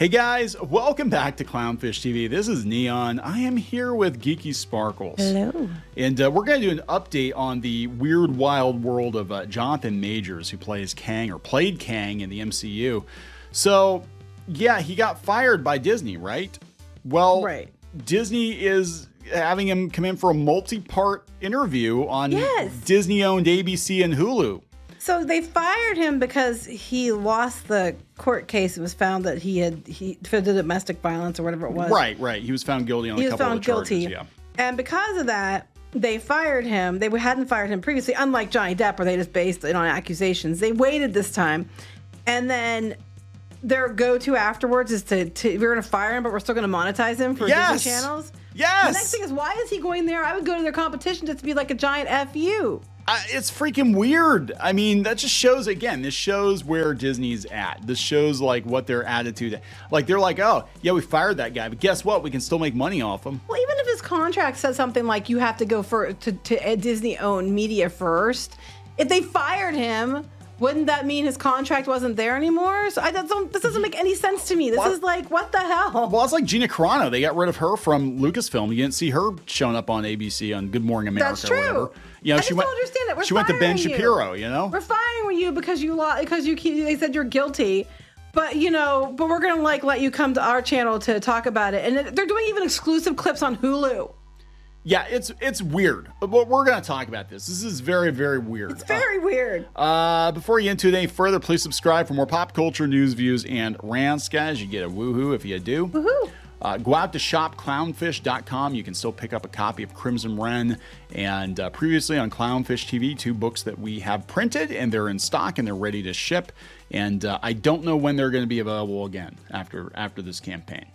Hey guys, welcome back to Clownfish TV. This is Neon. I am here with Geeky Sparkles. Hello. And we're going to do an update on the weird, wild world of Jonathan Majors, who plays Kang, or played Kang in the MCU. So, yeah, he got fired by Disney, right? Well, right. Disney is having him come in for a multi-part interview on Disney-owned ABC and Hulu. So they fired him because he lost the court case. It was found that he did domestic violence or whatever it was. Right. He was found guilty on a couple of charges. Yeah. And because of that, they fired him. They hadn't fired him previously, unlike Johnny Depp, where they just based it on accusations. They waited this time. And then their go-to afterwards is to we're going to fire him, but we're still going to monetize him for Disney channels. Yes. The next thing is, why is he going there? I would go to their competition just to be like a giant FU. It's freaking weird. I mean, that just shows, again, this shows where Disney's at. This shows like what their attitude, like they're like, oh yeah, we fired that guy, but guess what? We can still make money off him. Well, even if his contract says something like you have to go to Disney-owned media first, if they fired him, wouldn't that mean his contract wasn't there anymore? So this doesn't make any sense to me. This is like, what the hell? Well, it's like Gina Carano. They got rid of her from Lucasfilm. You didn't see her showing up on ABC on Good Morning America. That's true. Or whatever. You know, I just don't understand it. She went to Ben Shapiro, you know? We're firing you because they said you're guilty. But, but we're going to let you come to our channel to talk about it. And they're doing even exclusive clips on Hulu. Yeah, it's weird. But we're going to talk about this. This is very, very weird. It's very weird. Before you get into it any further, please subscribe for more pop culture news, views, and rants, guys. You get a woohoo if you do. Woohoo. Go out to shopclownfish.com. You can still pick up a copy of Crimson Wren and previously on Clownfish TV, 2 books that we have printed, and they're in stock and they're ready to ship. And I don't know when they're going to be available again after this campaign.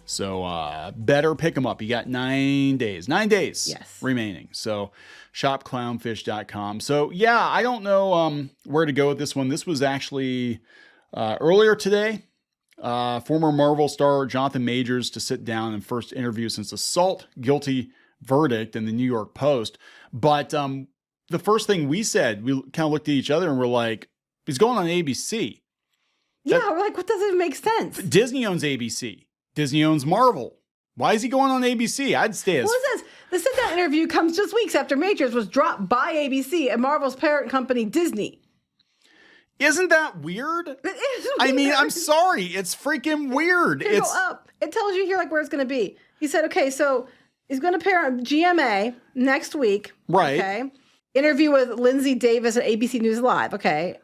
So better pick them up. You got 9 days. 9 days remaining. So shopclownfish.com. So yeah, I don't know where to go with this one. This was actually earlier today. Former Marvel star Jonathan Majors to sit down and first interview since assault guilty verdict in the New York Post. But the first thing we said, we kind of looked at each other and we're like, he's going on ABC. We're like, what doesn't make sense? Disney owns ABC. Disney owns Marvel. Why is he going on ABC? I'd stay as... What is this? The sit-down interview comes just weeks after Majors was dropped by ABC and Marvel's parent company, Disney. Isn't that weird? It is weird. I mean, I'm sorry. It's freaking weird. It's go up. It tells you here where it's going to be. He said, okay, so he's going to pair on GMA next week. Right. Okay. Interview with Linsey Davis at ABC News Live. Okay.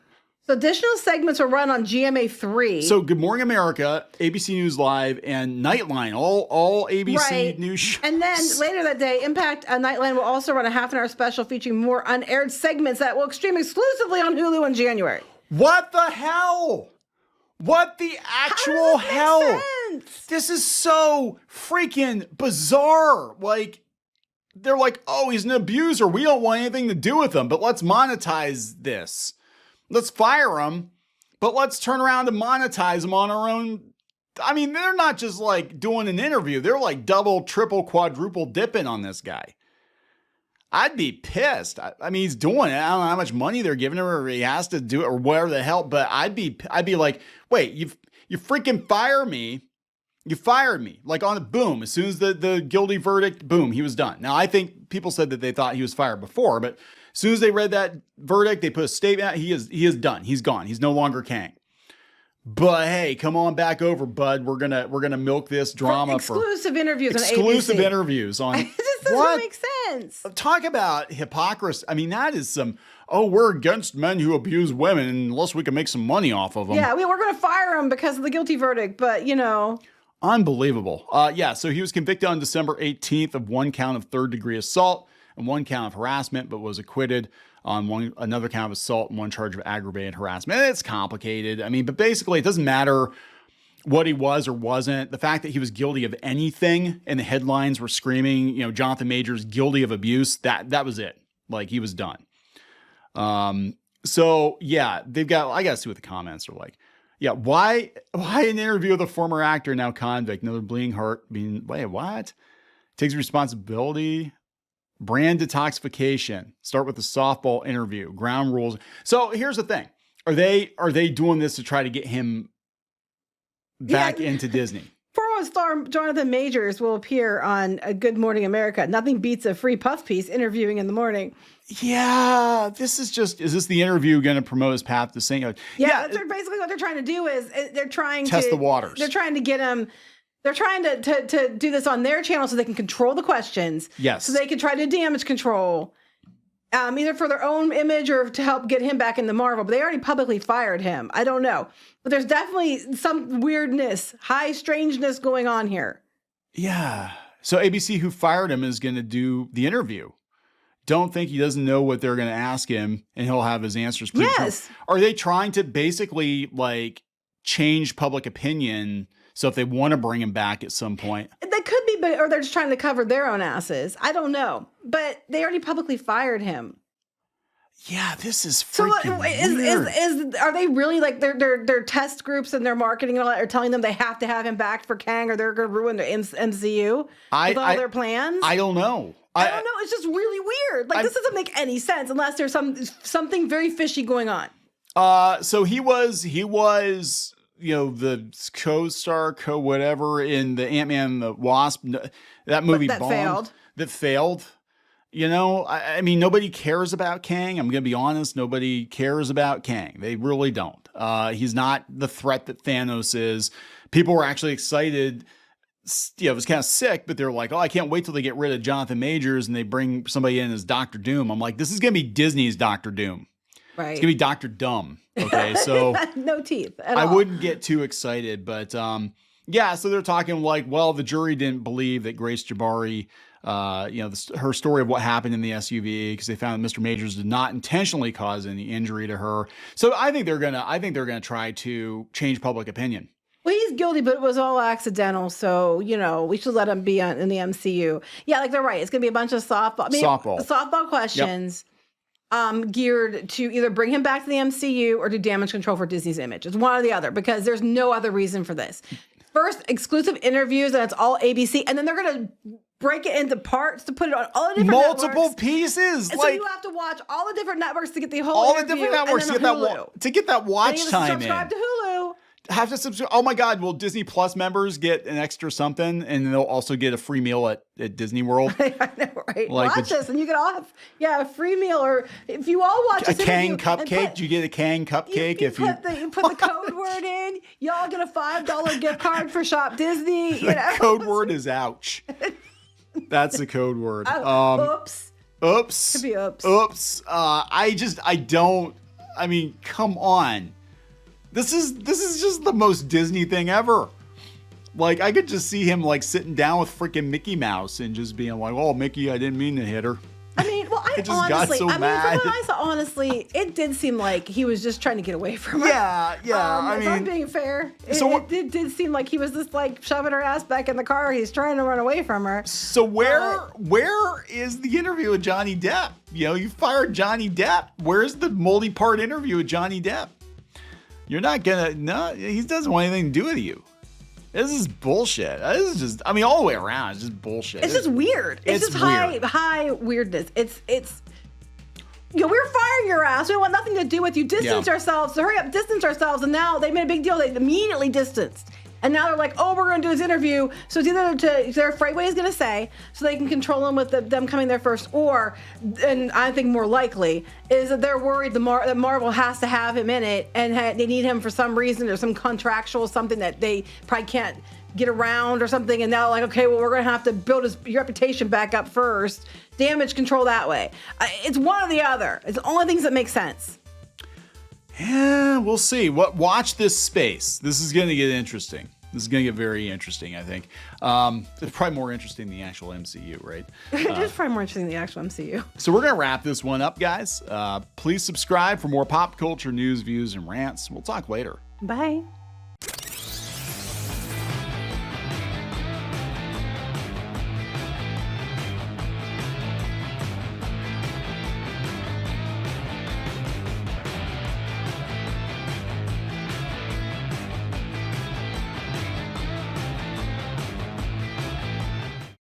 So additional segments will run on GMA3. So Good Morning America, ABC News Live, and Nightline, all ABC news shows. And then later that day, Impact Nightline will also run a half-an-hour special featuring more unaired segments that will stream exclusively on Hulu in January. What the hell? What the actual hell? Make sense? This is so freaking bizarre. Like, they're like, oh, he's an abuser. We don't want anything to do with him, but let's monetize this. Let's fire him, but let's turn around and monetize him on our own. I mean, they're not just like doing an interview. They're like double, triple, quadruple dipping on this guy. I'd be pissed. I mean, he's doing it. I don't know how much money they're giving him or he has to do it or whatever the hell, but I'd be like, wait, you freaking fire me. You fired me. Like on a boom, as soon as the guilty verdict, boom, he was done. Now, I think people said that they thought he was fired before, but as soon as they read that verdict, they put a statement out. He is done. He's gone. He's no longer Kang. But hey, come on back over, bud. We're gonna milk this drama for exclusive interviews on ABC. Exclusive interviews on It just doesn't make sense. Talk about hypocrisy. I mean, that is some. Oh, we're against men who abuse women unless we can make some money off of them. Yeah, we're gonna fire him because of the guilty verdict. But unbelievable. Yeah. So he was convicted on December 18th of 1 count of third-degree assault and 1 count of harassment, but was acquitted on another count of assault and 1 charge of aggravated harassment. It's complicated. I mean, but basically it doesn't matter what he was or wasn't. The fact that he was guilty of anything and the headlines were screaming, Jonathan Majors guilty of abuse, that was it. Like, he was done. So yeah, I gotta see what the comments are like. Yeah, why an interview with a former actor, now convict, another bleeding heart wait, what? Takes responsibility. Brand detoxification. Start with the softball interview. Ground rules. So here's the thing. Are they doing this to try to get him back into Disney. 401 star Jonathan Majors will appear on Good Morning America. Nothing beats a free puff piece interviewing in the morning. Yeah, is this the interview going to promote his path to sainthood? Yeah, that's basically what they're trying to do is they're trying to test the waters. They're trying to get him. They're trying to do this on their channel so they can control the questions. Yes. So they can try to damage control, either for their own image or to help get him back into Marvel. But they already publicly fired him. I don't know. But there's definitely some weirdness, high strangeness going on here. Yeah. So ABC, who fired him, is going to do the interview. Don't think he doesn't know what they're going to ask him, and he'll have his answers. Yes. Are they trying to basically like change public opinion? So if they want to bring him back at some point, they could be, or they're just trying to cover their own asses. I don't know, but they already publicly fired him. Yeah, this is freaking weird. Are they really like their test groups and their marketing and all that are telling them they have to have him back for Kang or they're going to ruin their MCU with all their plans? I don't know. I don't know. It's just really weird. Like this doesn't make any sense unless there's something very fishy going on. So he was, the co-star, whatever in the Ant-Man and the Wasp, that movie bombed. That failed. I mean, nobody cares about Kang. I'm going to be honest. Nobody cares about Kang. They really don't. He's not the threat that Thanos is. People were actually excited. It was kind of sick, but they're like, oh, I can't wait till they get rid of Jonathan Majors and they bring somebody in as Dr. Doom. I'm like, this is going to be Disney's Dr. Doom. Right. It's going to be Dr. Dumb. Okay. So no teeth at all. I wouldn't get too excited, but yeah. So they're talking like, well, the jury didn't believe that Grace Jabari, her story of what happened in the SUV, because they found that Mr. Majors did not intentionally cause any injury to her. So I think they're gonna try to change public opinion. Well, he's guilty, but it was all accidental. So, we should let him be in the MCU. Yeah, like they're right. It's going to be a bunch of softball questions geared to either bring him back to the MCU or do damage control for Disney's image. It's one or the other because there's no other reason for this. First, exclusive interviews, and it's all ABC. And then they're going to break it into parts to put it on all the different multiple pieces. And so you have to watch all the different networks to get the whole all interview, the different networks to get that watch time in. Subscribe to Hulu. Have to subscribe. Oh my God! Will Disney Plus members get an extra something, and they'll also get a free meal at Disney World? I know, right? Watch this, and you can all have a free meal, or if you all watch a Kang cupcake. Do you get a Kang cupcake you put the code word in? Y'all get a $5 gift card for Shop Disney. The code word is ouch. That's the code word. Oops. Oops. Could be oops. Oops. I don't. I mean, come on. This is just the most Disney thing ever. Like, I could just see him like sitting down with freaking Mickey Mouse and just being like, "Oh, Mickey, I didn't mean to hit her." I mean, well, I honestly, from what I saw, honestly, it did seem like he was just trying to get away from her. Yeah. I mean, if I'm being fair, it did seem like he was just like shoving her ass back in the car. He's trying to run away from her. So where is the interview with Johnny Depp? You fired Johnny Depp. Where's the multi-part interview with Johnny Depp? You're not gonna, he doesn't want anything to do with you. This is bullshit. This is just, all the way around, it's just bullshit. It's just weird. It's just weird. high weirdness. It's we're firing your ass. We want nothing to do with you. Distance ourselves. So hurry up, distance ourselves. And now they made a big deal. They immediately distanced. And now they're like, oh, we're going to do this interview. So it's either they're afraid what he's going to say, so they can control him with them coming there first, or, and I think more likely, is that they're worried that Marvel has to have him in it, and they need him for some reason, or some contractual something that they probably can't get around or something. And now like, okay, well, we're going to have to build his reputation back up first. Damage control that way. It's one or the other. It's the only things that make sense. Yeah, we'll see. Watch this space. This is going to get interesting. This is going to get very interesting, I think. It's probably more interesting than the actual MCU, right? It is probably more interesting than the actual MCU. So we're going to wrap this one up, guys. Please subscribe for more pop culture news, views, and rants. We'll talk later. Bye.